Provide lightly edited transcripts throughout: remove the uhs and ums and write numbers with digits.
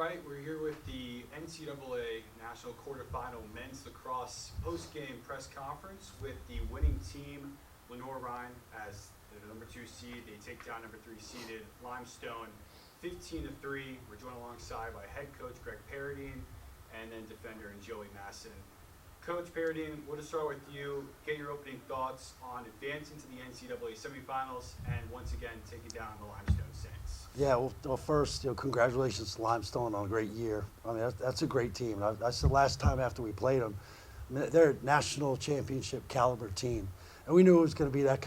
right, we're here with the NCAA National Quarterfinal Men's Lacrosse post-game press conference with the winning team, Lenoir-Rhyne, as the number 2 seed. They take down number 3 seeded Limestone 15-3. We're joined alongside by head coach Greg Paradine and then defender and Joey Masson. Coach Paradine, we'll just start with you. Get your opening thoughts on advancing to the NCAA semifinals and once again taking down the Limestone Saints. Yeah, well first, congratulations to Limestone on a great year. I mean, that's a great team. I said last time after we played them, they're a national championship caliber team. And we knew it was going to be that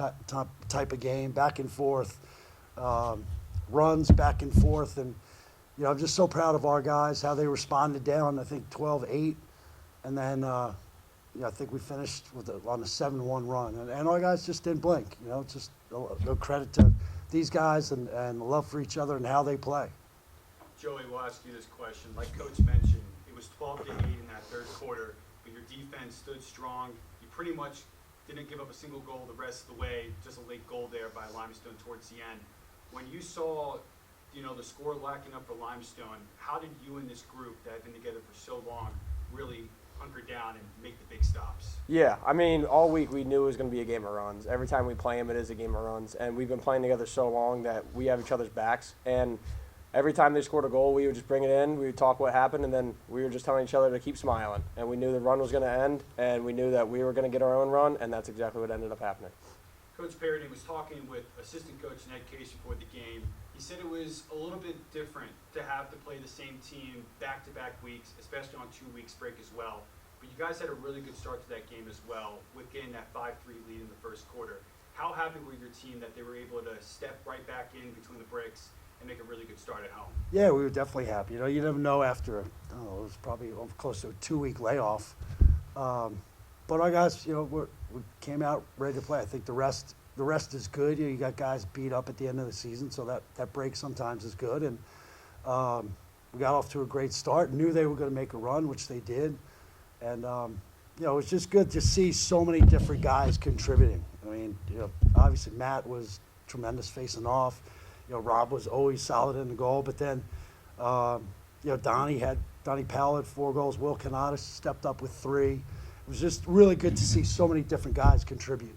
type of game, back and forth, runs back and forth. And, I'm just so proud of our guys, how they responded down, I think, 12-8. And then, I think we finished on a 7-1 run. And our guys just didn't blink. Just no credit to these guys and the love for each other and how they play. Joey, we'll ask you this question. Like Coach mentioned, it was 12-8 in that third quarter, but your defense stood strong. You pretty much didn't give up a single goal the rest of the way, just a late goal there by Limestone towards the end. When you saw, the score lacking up for Limestone, how did you and this group that have been together for so long really hunker down and make the big stops? Yeah, I mean, all week we knew it was going to be a game of runs. Every time we play them, it is a game of runs. And we've been playing together so long that we have each other's backs. And every time they scored a goal, we would just bring it in, we would talk what happened, and then we were just telling each other to keep smiling. And we knew the run was going to end, and we knew that we were going to get our own run, and that's exactly what ended up happening. Coach Paradine was talking with assistant coach Ned Case before the game. He said it was a little bit different to have to play the same team back-to-back weeks, especially on 2 weeks break as well. But you guys had a really good start to that game as well with getting that 5-3 lead in the first quarter. How happy were your team that they were able to step right back in between the breaks and make a really good start at home? Yeah, we were definitely happy. You never know after, it was probably close to a 2-week layoff. But our guys, we came out ready to play. I think the rest is good. You got guys beat up at the end of the season, so that break sometimes is good. And we got off to a great start. Knew they were going to make a run, which they did. And, it was just good to see so many different guys contributing. I mean, obviously Matt was tremendous facing off. Rob was always solid in the goal. But then, Donnie Powell had 4 goals. Will Canada stepped up with 3. It was just really good to see so many different guys contribute.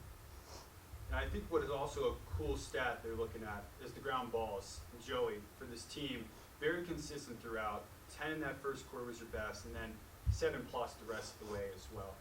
And I think what is also a cool stat they're looking at is the ground balls. And Joey, for this team, very consistent throughout. 10 in that first quarter was your best, and then 7+ the rest of the way as well.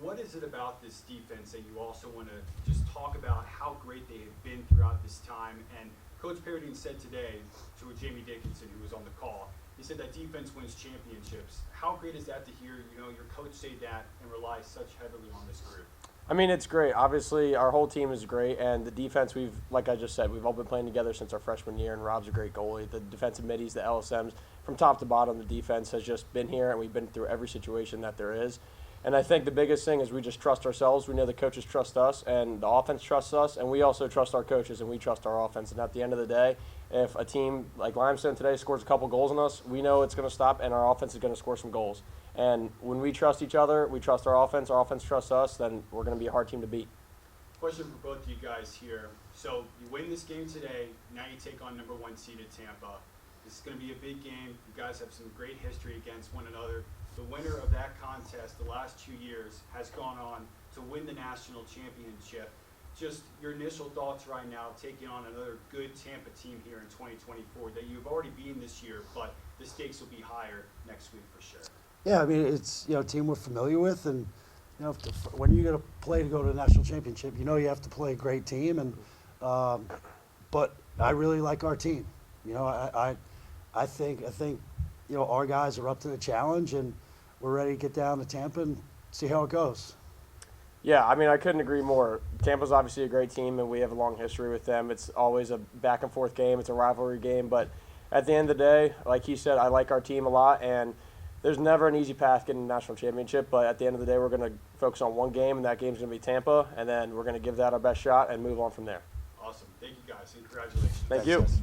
What is it about this defense that you also want to just talk about how great they have been throughout this time? And Coach Paradine said today to Jamie Dickinson, who was on the call, he said that defense wins championships. How great is that to hear, your coach say that and rely such heavily on this group? I mean, it's great. Obviously, our whole team is great, and the defense, like I just said, we've all been playing together since our freshman year, and Rob's a great goalie. The defensive middies, the LSMs, from top to bottom, the defense has just been here, and we've been through every situation that there is. And I think the biggest thing is we just trust ourselves. We know the coaches trust us, and the offense trusts us, and we also trust our coaches, and we trust our offense. And at the end of the day, if a team like Limestone today scores a couple goals on us, we know it's going to stop, and our offense is going to score some goals. And when we trust each other, we trust our offense trusts us, then we're going to be a hard team to beat. Question for both of you guys here. So you win this game today. Now you take on number 1 seeded Tampa. This is going to be a big game. You guys have some great history against one another. The winner of that contest the last 2 years has gone on to win the national championship. Just your initial thoughts right now, taking on another good Tampa team here in 2024 that you've already beaten this year, but the stakes will be higher next week for sure. Yeah, I mean, it's a team we're familiar with, and when you're going to play to go to the national championship, you have to play a great team. And but I really like our team. I think our guys are up to the challenge, and we're ready to get down to Tampa and see how it goes. Yeah, I mean, I couldn't agree more. Tampa's obviously a great team, and we have a long history with them. It's always a back-and-forth game. It's a rivalry game. But at the end of the day, like he said, I like our team a lot, and there's never an easy path getting the national championship. But at the end of the day, we're going to focus on one game, and that game's going to be Tampa, and then we're going to give that our best shot and move on from there. Awesome. Thank you, guys, and congratulations. Thank you. Thanks.